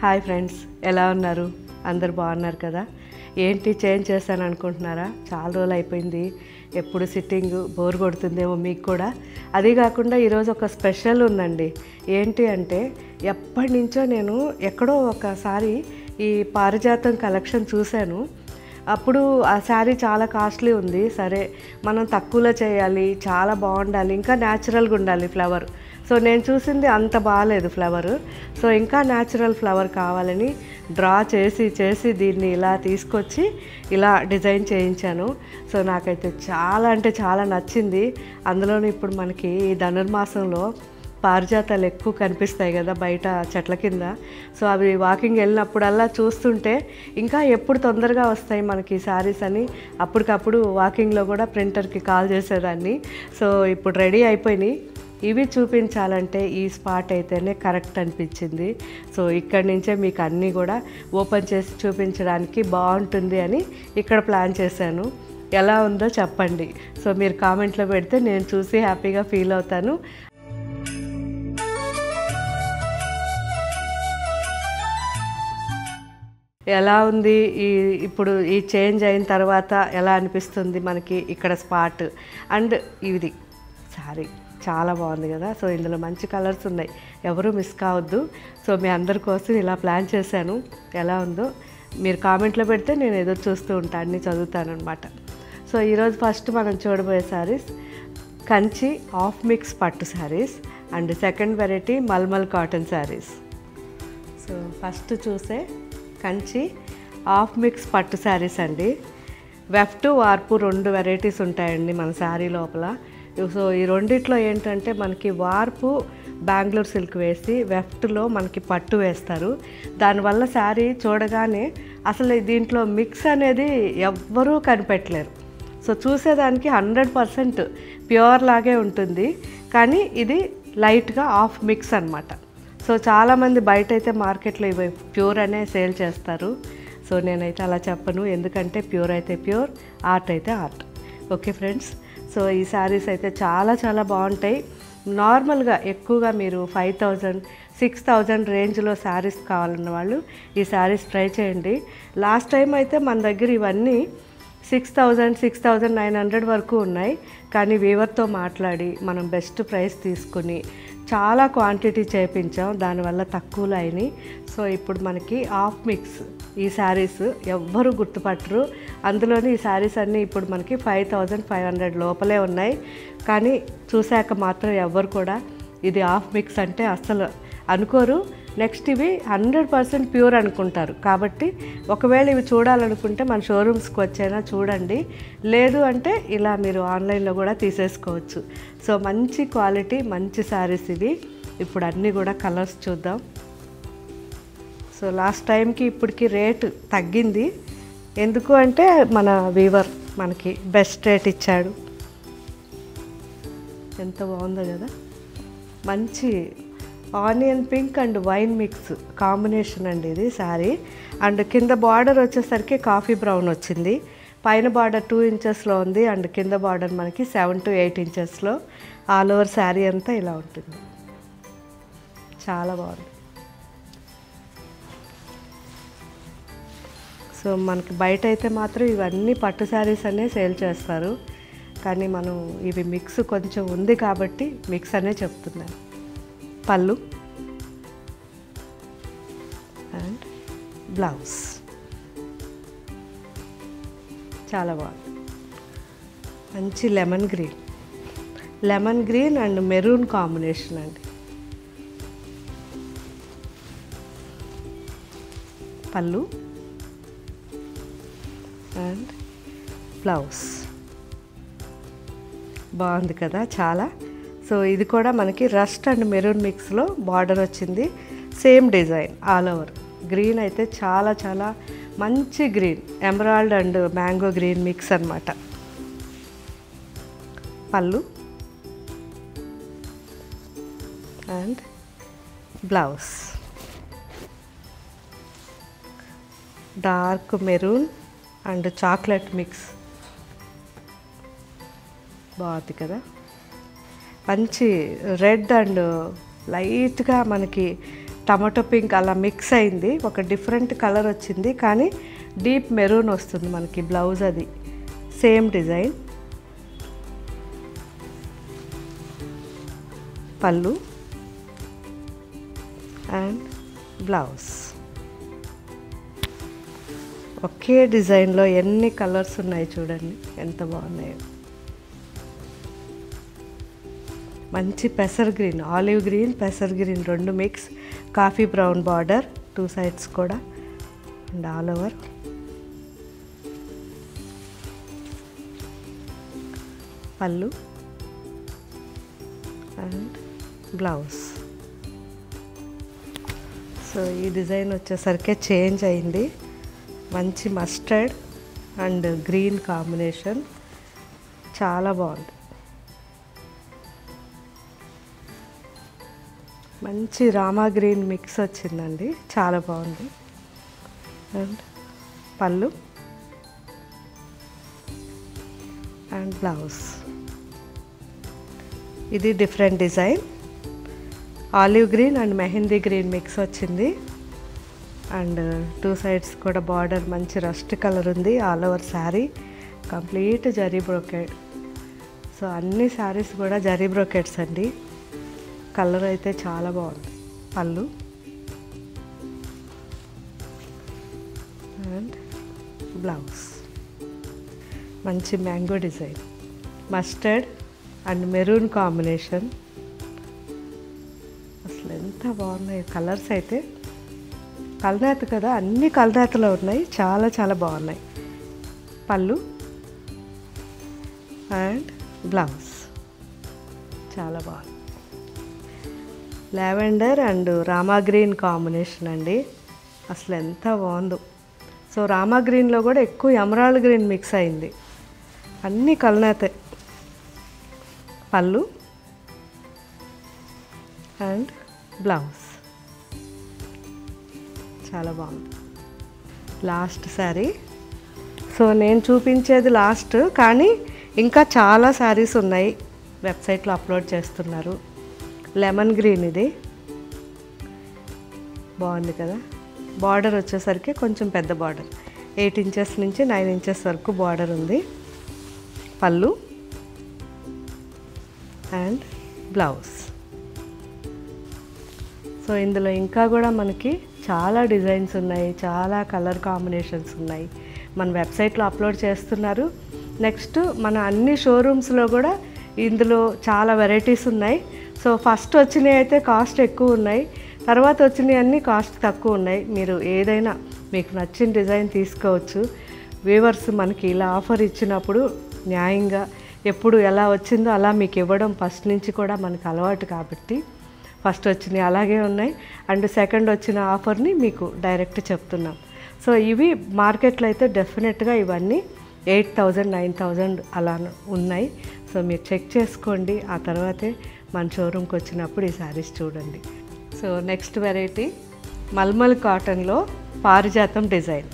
Hi friends, ఎలా ఉన్నారు? అందరు బాగున్నారు కదా? ఏంటి చేంజ్ చేశాను అనుకుంటున్నారా? చాలా రోజులు అయిపోయింది, ఎప్పుడు సిట్టింగ్ బోర్ కొడుతుందేమో మీకు కూడా. అది కాకుండా ఈరోజు ఒక స్పెషల్ ఉందండి. ఏంటి అంటే, ఎప్పటి నుంచో నేను ఎక్కడో ఒకసారి ఈ పారిజాతం కలెక్షన్ చూశాను. అప్పుడు ఆ శారీ చాలా కాస్ట్లీ ఉంది. సరే, మనం తక్కువలో చేయాలి, చాలా బాగుండాలి, ఇంకా న్యాచురల్గా ఉండాలి ఫ్లవర్. సో నేను చూసింది అంత బాగాలేదు ఫ్లవర్. సో ఇంకా న్యాచురల్ ఫ్లవర్ కావాలని డ్రా చేసి దీన్ని ఇలా తీసుకొచ్చి ఇలా డిజైన్ చేయించాను. సో నాకైతే చాలా అంటే చాలా నచ్చింది. అందులోనూ ఇప్పుడు మనకి ఈ ధనుర్మాసంలో పారిజాతాలు ఎక్కువ కనిపిస్తాయి కదా బయట చెట్ల కింద. సో అవి వాకింగ్ వెళ్ళినప్పుడల్లా చూస్తుంటే ఇంకా ఎప్పుడు తొందరగా వస్తాయి మనకి శారీస్ అని అప్పటికప్పుడు వాకింగ్లో కూడా ప్రింటర్కి కాల్ చేసేదాన్ని. సో ఇప్పుడు రెడీ అయిపోయినాయి. ఇవి చూపించాలంటే ఈ స్పాట్ అయితేనే కరెక్ట్ అనిపించింది. సో ఇక్కడి నుంచే మీకు అన్నీ కూడా ఓపెన్ చేసి చూపించడానికి బాగుంటుంది అని ఇక్కడ ప్లాన్ చేశాను. ఎలా ఉందో చెప్పండి. సో మీరు కామెంట్లో పెడితే నేను చూసి హ్యాపీగా ఫీల్ అవుతాను. ఎలా ఉంది ఇప్పుడు ఈ చేంజ్ అయిన తర్వాత ఎలా అనిపిస్తుంది మనకి ఇక్కడ స్పాట్ అండ్ ఇది సారీ చాలా బాగుంది కదా. సో ఇందులో మంచి కలర్స్ ఉన్నాయి, ఎవరు మిస్ కావద్దు. సో మీ అందరి కోసం ఇలా ప్లాన్ చేశాను. ఎలా ఉందో మీరు కామెంట్లో పెడితే నేను ఏదో చూస్తూ ఉంటాను, అన్నీ చదువుతాను అనమాట. సో ఈరోజు ఫస్ట్ మనం చూడబోయే శారీస్ కంచి ఆఫ్ మిక్స్ పట్టు sarees and second variety mulmul cotton sarees. So first చూసే కంచి ఆఫ్ మిక్స్ పట్టు శారీస్ అండి. వెఫ్ట్ వార్పు 2 వెరైటీస్ ఉంటాయండి మన శారీ లోపల. సో ఈ రెండిట్లో ఏంటంటే మనకి వార్పు బెంగళూరు సిల్క్ వేసి వెఫ్ట్లో మనకి పట్టు వేస్తారు. దానివల్ల శారీ చూడగానే అసలు దీంట్లో మిక్స్ అనేది ఎవ్వరూ కనిపెట్టలేరు. సో చూసేదానికి 100% ప్యూర్ లాగే ఉంటుంది, కానీ ఇది లైట్గా ఆఫ్ మిక్స్ అనమాట. సో చాలామంది బయట అయితే మార్కెట్లో ఇవి ప్యూర్ అనే సేల్ చేస్తారు. సో నేనైతే అలా చెప్పను, ఎందుకంటే ప్యూర్ అయితే ప్యూర్, ఆర్ట్ అయితే ఆర్ట్. ఓకే ఫ్రెండ్స్, సో ఈ శారీస్ అయితే చాలా చాలా బాగుంటాయి. నార్మల్గా ఎక్కువగా మీరు 5000, 6000 రేంజ్లో శారీస్ కావాలన్న వాళ్ళు ఈ శారీస్ ట్రై చేయండి. లాస్ట్ టైం అయితే మన దగ్గర ఇవన్నీ 6000, 6900 వరకు ఉన్నాయి. కానీ వీవర్తో మాట్లాడి మనం బెస్ట్ ప్రైస్ తీసుకుని చాలా క్వాంటిటీ చేయించాం, దానివల్ల తక్కువలో అయినాయి. సో ఇప్పుడు మనకి ఆఫ్ మిక్స్ ఈ శారీస్ ఎవ్వరూ గుర్తుపట్టరు. అందులోని ఈ శారీస్ అన్నీ ఇప్పుడు మనకి 5500 లోపలే ఉన్నాయి. కానీ చూశాక మాత్రం ఎవ్వరు కూడా ఇది ఆఫ్ మిక్స్ అంటే అస్సలు అనుకోరు. నెక్స్ట్ ఇవి 100% ప్యూర్ అనుకుంటారు. కాబట్టి ఒకవేళ ఇవి చూడాలనుకుంటే మన షోరూమ్స్కి వచ్చైనా చూడండి, లేదు అంటే ఇలా మీరు ఆన్లైన్లో కూడా తీసేసుకోవచ్చు. సో మంచి క్వాలిటీ మంచి శారీస్ ఇవి. ఇప్పుడు అన్నీ కూడా కలర్స్ చూద్దాం. సో లాస్ట్ టైంకి ఇప్పటికి రేటు తగ్గింది. ఎందుకు అంటే మన వీవర్ మనకి బెస్ట్ రేట్ ఇచ్చాడు. ఎంత బాగుందో కదా, మంచి onion pink and wine mix combination అండి ఇది శారీ. అండ్ కింద బార్డర్ వచ్చేసరికి కాఫీ బ్రౌన్ వచ్చింది. పైన బార్డర్ 2 ఇంచెస్లో ఉంది అండ్ కింద బార్డర్ మనకి 7 to 8 ఇంచెస్లో. ఆల్ ఓవర్ శారీ అంతా ఇలా ఉంటుంది. చాలా బాగుంది. సో మనకి బయట అయితే మాత్రం ఇవన్నీ పట్టు శారీస్ అనే సేల్ చేస్తారు, కానీ మనం ఇవి మిక్స్ కొంచెం ఉంది కాబట్టి మిక్స్ అనే చెప్తున్నాను. పళ్ళు అండ్ బ్లౌజ్ చాలా బాగుంది. మంచి lemon green and maroon combination అండి. పళ్ళు అండ్ బ్లౌజ్ బాగుంది కదా చాలా. సో ఇది కూడా మనకి రస్ట్ అండ్ మెరూన్ మిక్స్లో బార్డర్ వచ్చింది. Same design all over. Green అయితే చాలా చాలా మంచి green, emerald and mango green mix అన్నమాట. పళ్ళు and blouse dark maroon and chocolate mix. బాగుంది కదా, మంచి రెడ్ అండ్ లైట్గా మనకి టమాటో పింక్ అలా మిక్స్ అయింది, ఒక డిఫరెంట్ కలర్ వచ్చింది, కానీ డీప్ మెరూన్ వస్తుంది మనకి బ్లౌజ్. అది సేమ్ డిజైన్. పళ్ళు అండ్ బ్లౌజ్. ఒకే డిజైన్లో ఎన్ని కలర్స్ ఉన్నాయి చూడండి, ఎంత బాగున్నాయో. మంచి పెసర్ గ్రీన్, ఆలివ్ గ్రీన్, పెసర్ గ్రీన్ రెండు mix, coffee brown border 2 sides కూడా అండ్ ఆల్ ఓవర్. పళ్ళు అండ్ బ్లౌజ్. సో ఈ డిజైన్ వచ్చేసరికి చేంజ్ అయింది. మంచి మస్టర్డ్ అండ్ గ్రీన్ కాంబినేషన్, చాలా బాగుంది. మంచి రామా గ్రీన్ మిక్స్ వచ్చిందండి, చాలా బాగుంది. అండ్ పళ్ళు అండ్ బ్లౌజ్. ఇది different design, olive green and mehndi green mix వచ్చింది. అండ్ 2 sides కూడా బార్డర్ మంచి రస్ట్ కలర్ ఉంది. All over sari complete zari brocade. So అన్ని శారీస్ కూడా జరీ బ్రోకెడ్స్ అండి. కలర్ అయితే చాలా బాగుంది. పళ్ళు అండ్ బ్లౌజ్. మంచి mango design, mustard and maroon combination. అసలు ఎంత బాగున్నాయి కలర్స్ అయితే. కలనేత కదా, అన్ని కలనేతలో ఉన్నాయి, చాలా చాలా బాగున్నాయి. పళ్ళు అండ్ బ్లౌజ్ చాలా బాగుంది. Lavender and Rama green combination అండి, అసలు ఎంత బాగుందో. సో రామా గ్రీన్లో కూడా ఎక్కువ ఎమరాల్డ్ గ్రీన్ మిక్స్ అయింది, అన్నీ కలనేతే. పళ్ళు అండ్ బ్లౌజ్ చాలా బాగుంది. లాస్ట్ శారీ. సో నేను చూపించేది లాస్ట్, కానీ ఇంకా చాలా శారీస్ ఉన్నాయి, వెబ్సైట్లో అప్లోడ్ చేస్తున్నారు. లెమన్ గ్రీన్, ఇది బాగుంది కదా. బార్డర్ వచ్చేసరికి కొంచెం పెద్ద బార్డర్, 8 inches నుంచి 9 inches వరకు బార్డర్ ఉంది. పళ్ళు అండ్ బ్లౌజ్. సో ఇందులో ఇంకా కూడా మనకి చాలా డిజైన్స్ ఉన్నాయి, చాలా కలర్ కాంబినేషన్స్ ఉన్నాయి, మన వెబ్సైట్లో అప్లోడ్ చేస్తున్నారు. నెక్స్ట్ మన అన్ని షోరూమ్స్లో కూడా ఇందులో చాలా వెరైటీస్ ఉన్నాయి. సో ఫస్ట్ వచ్చినవి అయితే కాస్ట్ ఎక్కువ ఉన్నాయి, తర్వాత వచ్చినవి అన్నీ కాస్ట్ తక్కువ ఉన్నాయి. మీరు ఏదైనా మీకు నచ్చిన డిజైన్ తీసుకోవచ్చు. వ్యూవర్స్ మనకి ఇలా ఆఫర్ ఇచ్చినప్పుడు న్యాయంగా ఎప్పుడు ఎలా వచ్చిందో అలా మీకు ఇవ్వడం ఫస్ట్ నుంచి కూడా మనకు అలవాటు కాబట్టి ఫస్ట్ వచ్చినవి అలాగే ఉన్నాయి, అండ్ సెకండ్ వచ్చిన ఆఫర్ని మీకు డైరెక్ట్ చెప్తున్నాం. సో ఇవి మార్కెట్లో అయితే డెఫినెట్గా ఇవన్నీ 8,000 9,000 అలా ఉన్నాయి. సో మీరు చెక్ చేసుకోండి, ఆ తర్వాతే మన షోరూమ్కి వచ్చినప్పుడు ఈ శారీస్ చూడండి. సో నెక్స్ట్ వెరైటీ మల్మల్ కాటన్లో పారిజాతం డిజైన్.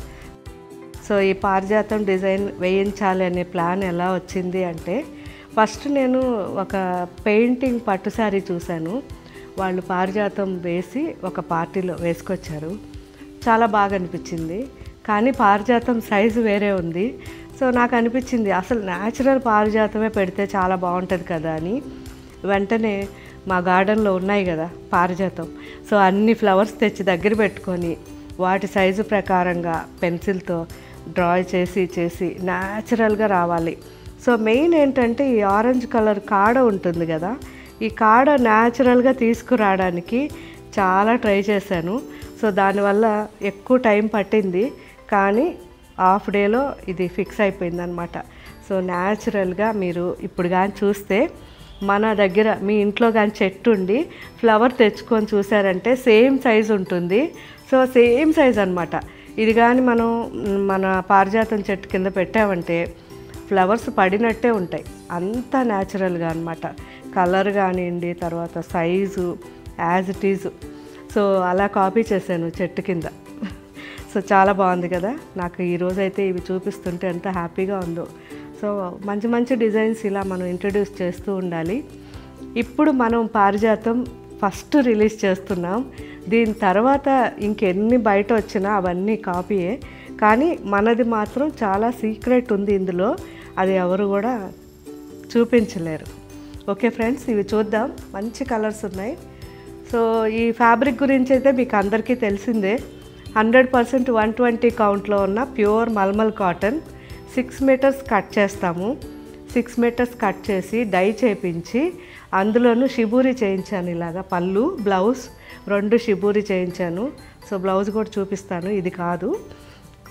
సో ఈ పారిజాతం డిజైన్ వేయించాలి అనే ప్లాన్ ఎలా వచ్చింది అంటే, ఫస్ట్ నేను ఒక పెయింటింగ్ పట్టు శారీ చూశాను, వాళ్ళు పారిజాతం వేసి ఒక పార్టీలో వేసుకొచ్చారు, చాలా బాగా అనిపించింది. కానీ పారిజాతం సైజు వేరే ఉంది. సో నాకు అనిపించింది అసలు న్యాచురల్ పారిజాతమే పెడితే చాలా బాగుంటుంది కదా అని. వెంటనే మా గార్డెన్లో ఉన్నాయి కదా పారిజాతం, సో అన్ని ఫ్లవర్స్ తెచ్చి దగ్గర పెట్టుకొని వాటి సైజు ప్రకారంగా పెన్సిల్తో డ్రా చేసి న్యాచురల్గా రావాలి. సో మెయిన్ ఏంటంటే ఈ ఆరెంజ్ కలర్ కాడ ఉంటుంది కదా, ఈ కాడ న్యాచురల్గా తీసుకురావడానికి చాలా ట్రై చేశాను. సో దానివల్ల ఎక్కువ టైం పట్టింది, కానీ హాఫ్ డేలో ఇది ఫిక్స్ అయిపోయిందనమాట. సో న్యాచురల్గా మీరు ఇప్పుడు కానీ చూస్తే మన దగ్గర మీ ఇంట్లో కానీ చెట్టు ఉండి ఫ్లవర్ తెచ్చుకొని చూసారంటే సేమ్ సైజ్ ఉంటుంది. సో సేమ్ సైజ్ అనమాట. ఇది కానీ మనం మన పారిజాతం చెట్టు కింద పెట్టామంటే ఫ్లవర్స్ పడినట్టే ఉంటాయి, అంత న్యాచురల్గా అనమాట. కలర్ కానివ్వండి, తర్వాత size as it is. So అలా కాపీ చేశాను చెట్టు కింద. సో చాలా బాగుంది కదా. నాకు ఈరోజైతే ఇవి చూపిస్తుంటే ఎంత హ్యాపీగా ఉందో. సో మంచి మంచి డిజైన్స్ ఇలా మనం ఇంట్రడ్యూస్ చేస్తూ ఉండాలి. ఇప్పుడు మనం పారిజాతం ఫస్ట్ రిలీజ్ చేస్తున్నాం. దీని తర్వాత ఇంకెన్ని బయట వచ్చినా అవన్నీ కాపీయే, కానీ మనది మాత్రం చాలా సీక్రెట్ ఉంది ఇందులో, అది ఎవరు కూడా చూపించలేరు. ఓకే ఫ్రెండ్స్, ఇవి చూద్దాం. మంచి కలర్స్ ఉన్నాయి. సో ఈ ఫ్యాబ్రిక్ గురించి అయితే మీకు అందరికీ తెలిసిందే. 100% 120 కౌంట్లో ఉన్న pure mulmul cotton. 6 metres cut చేస్తాము. 6 మీటర్స్ కట్ చేసి డై చేయించి అందులోనూ షిబూరి చేయించాను. ఇలాగా పళ్ళు, బ్లౌజ్ 2 షిబూరి చేయించాను. సో బ్లౌజ్ కూడా చూపిస్తాను, ఇది కాదు.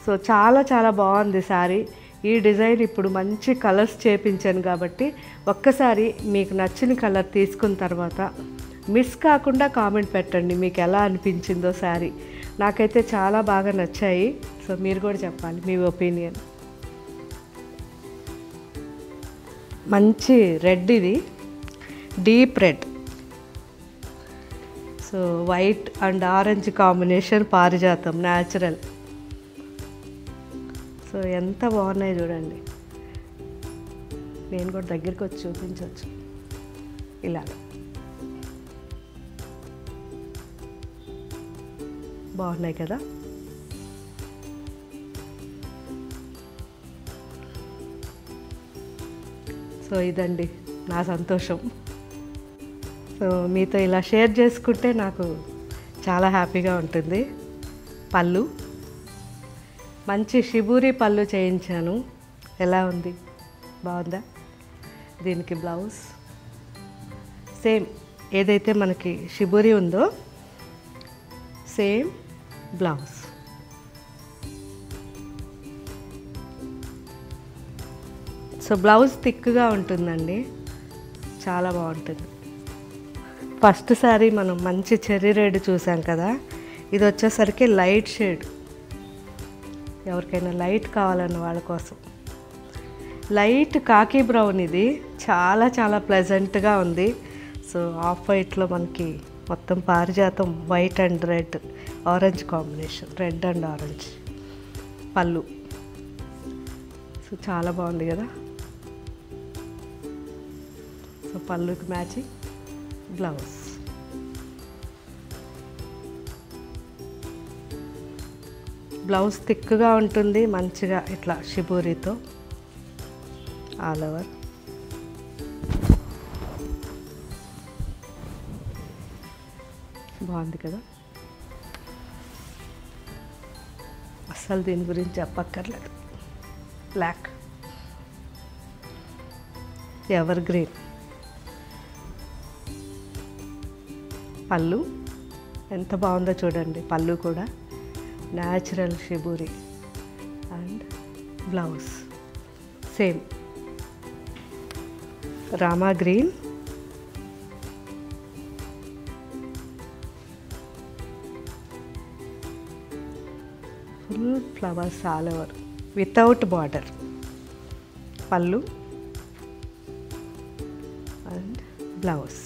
సో చాలా చాలా బాగుంది శారీ. ఈ డిజైన్ ఇప్పుడు మంచి కలర్స్ చేయించాను కాబట్టి ఒక్కసారి మీకు నచ్చిన కలర్ తీసుకున్న తర్వాత మిస్ కాకుండా కామెంట్ పెట్టండి మీకు ఎలా అనిపించిందో శారీ. నాకైతే చాలా బాగా నచ్చాయి. సో మీరు కూడా చెప్పాలి మీ ఒపీనియన్. మంచి రెడ్, ఇది deep red. So white and orange combination, పారిజాతం న్యాచురల్. సో ఎంత బాగున్నాయి చూడండి. నేను కూడా దగ్గరికి వచ్చి చూపించవచ్చు. ఇలా బాగున్నాయి కదా. సో ఇదండి నా సంతోషం. సో మీతో ఇలా షేర్ చేసుకుంటే నాకు చాలా హ్యాపీగా ఉంటుంది. పళ్ళు మంచి షిబూరి పళ్ళు చేయించాను. ఎలా ఉంది, బాగుందా? దీనికి బ్లౌజ్ సేమ్ ఏదైతే మనకి షిబూరి ఉందో సేమ్ బ్లౌజ్. సో బ్లౌజ్ థిక్గా ఉంటుందండి, చాలా బాగుంటుంది. ఫస్ట్ సారీ మనం మంచి చెర్రీ రెడ్ చూసాం కదా, ఇది వచ్చేసరికి లైట్ షేడ్. ఎవరికైనా లైట్ కావాలన్న వాళ్ళ కోసం లైట్ కాకి బ్రౌన్. ఇది చాలా చాలా ప్లెజెంట్గా ఉంది. సో ఆఫ్ వైట్లో మనకి మొత్తం పారిజాతం white and red, orange combination, red and orange. పళ్ళు సో చాలా బాగుంది కదా. సో పళ్ళుకి మ్యాచింగ్ బ్లౌజ్. బ్లౌజ్ థిక్గా ఉంటుంది, మంచిగా ఇట్లా షిబూరితో ఆల్ ఓవర్. బాగుంది కదా. అస్సలు దీని గురించి చెప్పక్కర్లేదు. Black evergreen. పళ్ళు ఎంత బాగుందో చూడండి. పళ్ళు కూడా natural shibori and blouse same Rama green. Full flowers all over without border. పళ్ళు అండ్ బ్లౌజ్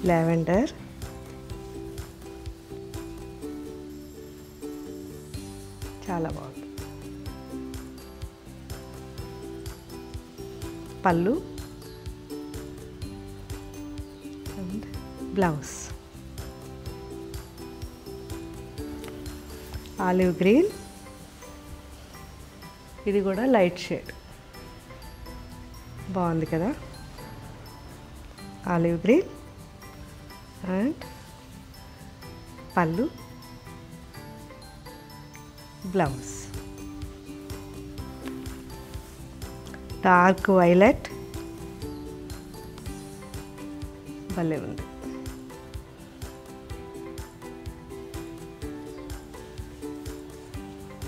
లావెండర్. చాలా బాగుంది. పళ్ళు అండ్ బ్లౌజ్ ఆలివ్ గ్రీన్. ఇది కూడా లైట్ షేడ్, బాగుంది కదా. ఆలివ్ గ్రీన్ అండ్ పళ్ళు బ్లౌజ్ డార్క్ వైలెట్. భలే ఉంది.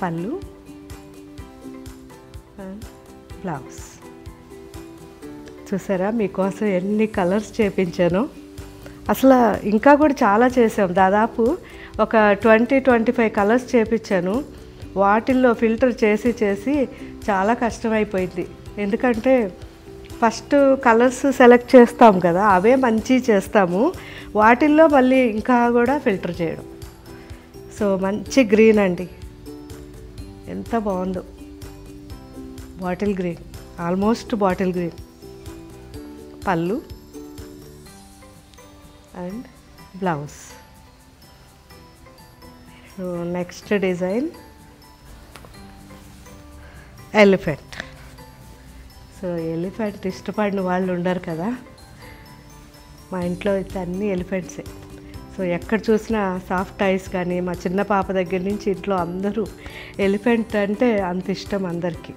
పళ్ళు అండ్ బ్లౌజ్. చూసారా మీకోసం ఎన్ని కలర్స్ చేపించానో. అసలు ఇంకా కూడా చాలా చేసాం, దాదాపు ఒక 20-25 కలర్స్ చేపించాను. వాటిల్లో ఫిల్టర్ చేసి చేసి చాలా కష్టమైపోయింది. ఎందుకంటే ఫస్ట్ కలర్స్ సెలెక్ట్ చేస్తాం కదా, అవే మంచి చేస్తాము, వాటిల్లో మళ్ళీ ఇంకా కూడా ఫిల్టర్ చేయడం. సో మంచి గ్రీన్ అండి, ఎంత బాగుందో. Bottle green, almost bottle green. పళ్ళు and blouse. So next design elephant. So elephant ఇష్టపడిన వాళ్ళు ఉండరు కదా, మా ఇంట్లో అయితే అన్నీ ఎలిఫెంట్సే. సో ఎక్కడ చూసినా సాఫ్ట్ ఐస్ కానీ, మా చిన్న పాప దగ్గర నుంచి ఇంట్లో అందరూ ఎలిఫెంట్ అంటే అంత ఇష్టం అందరికీ.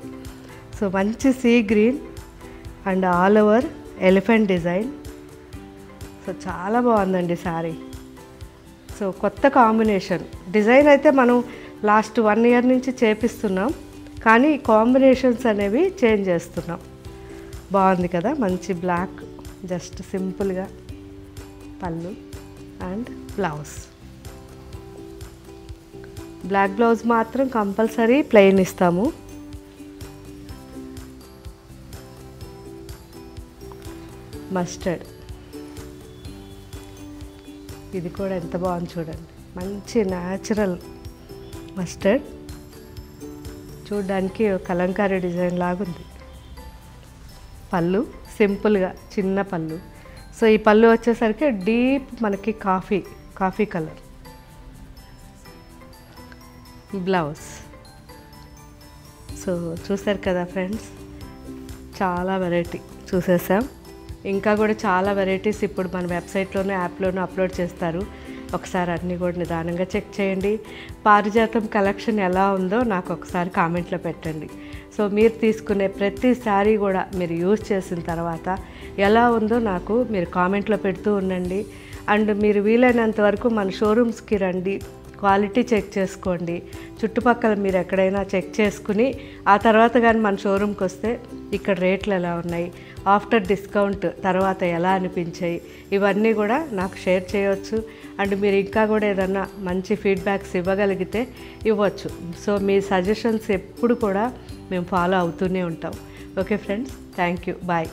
సో మంచి sea green and all over elephant design. So చాలా బాగుందండి శారీ. సో కొత్త కాంబినేషన్ డిజైన్ అయితే మనం లాస్ట్ 1 year నుంచి చేపిస్తున్నాం, కానీ కాంబినేషన్స్ అనేవి చేంజ్ చేస్తున్నాం. బాగుంది కదా, మంచి బ్లాక్, జస్ట్ సింపుల్గా పళ్ళు అండ్ బ్లౌజ్. బ్లాక్ బ్లౌజ్ మాత్రం కంపల్సరీ ప్లెయిన్ ఇస్తాము. మస్టర్డ్, ఇది కూడా ఎంత బాగుంది చూడండి, మంచి న్యాచురల్ మస్టర్డ్, చూడడానికి కలంకారీ డిజైన్ లాగుంది. పళ్ళు సింపుల్గా చిన్న పళ్ళు. సో ఈ పళ్ళు వచ్చేసరికి డీప్ మనకి కాఫీ కలర్. బ్లౌజ్. సో చూసారు కదా ఫ్రెండ్స్, చాలా వెరైటీ చూసేసాం. ఇంకా కూడా చాలా వెరైటీస్ ఇప్పుడు మన వెబ్సైట్లోనే యాప్లోనూ అప్లోడ్ చేస్తారు. ఒకసారి అన్నీ కూడా నిదానంగా చెక్ చేయండి. పారిజాతం కలెక్షన్ ఎలా ఉందో నాకు ఒకసారి కామెంట్లో పెట్టండి. సో మీరు తీసుకునే ప్రతి శారీ కూడా మీరు యూజ్ చేసిన తర్వాత ఎలా ఉందో నాకు మీరు కామెంట్లో పెడుతూ ఉండండి. అండ్ మీరు వీలైనంత వరకు మన షోరూమ్స్కి రండి, క్వాలిటీ చెక్ చేసుకోండి. చుట్టుపక్కల మీరు ఎక్కడైనా చెక్ చేసుకుని ఆ తర్వాత కానీ మన షోరూమ్కి వస్తే ఇక్కడ రేట్లు ఎలా ఉన్నాయి, ఆఫ్టర్ డిస్కౌంట్ తర్వాత ఎలా అనిపించాయి, ఇవన్నీ కూడా నాకు షేర్ చేయవచ్చు. అండ్ మీరు ఇంకా కూడా ఏదన్నా మంచి ఫీడ్బ్యాక్స్ ఇవ్వగలిగితే ఇవ్వచ్చు. సో మీ సజెషన్స్ ఎప్పుడు కూడా మేము ఫాలో అవుతూనే ఉంటాం. Okay friends, thank you, bye.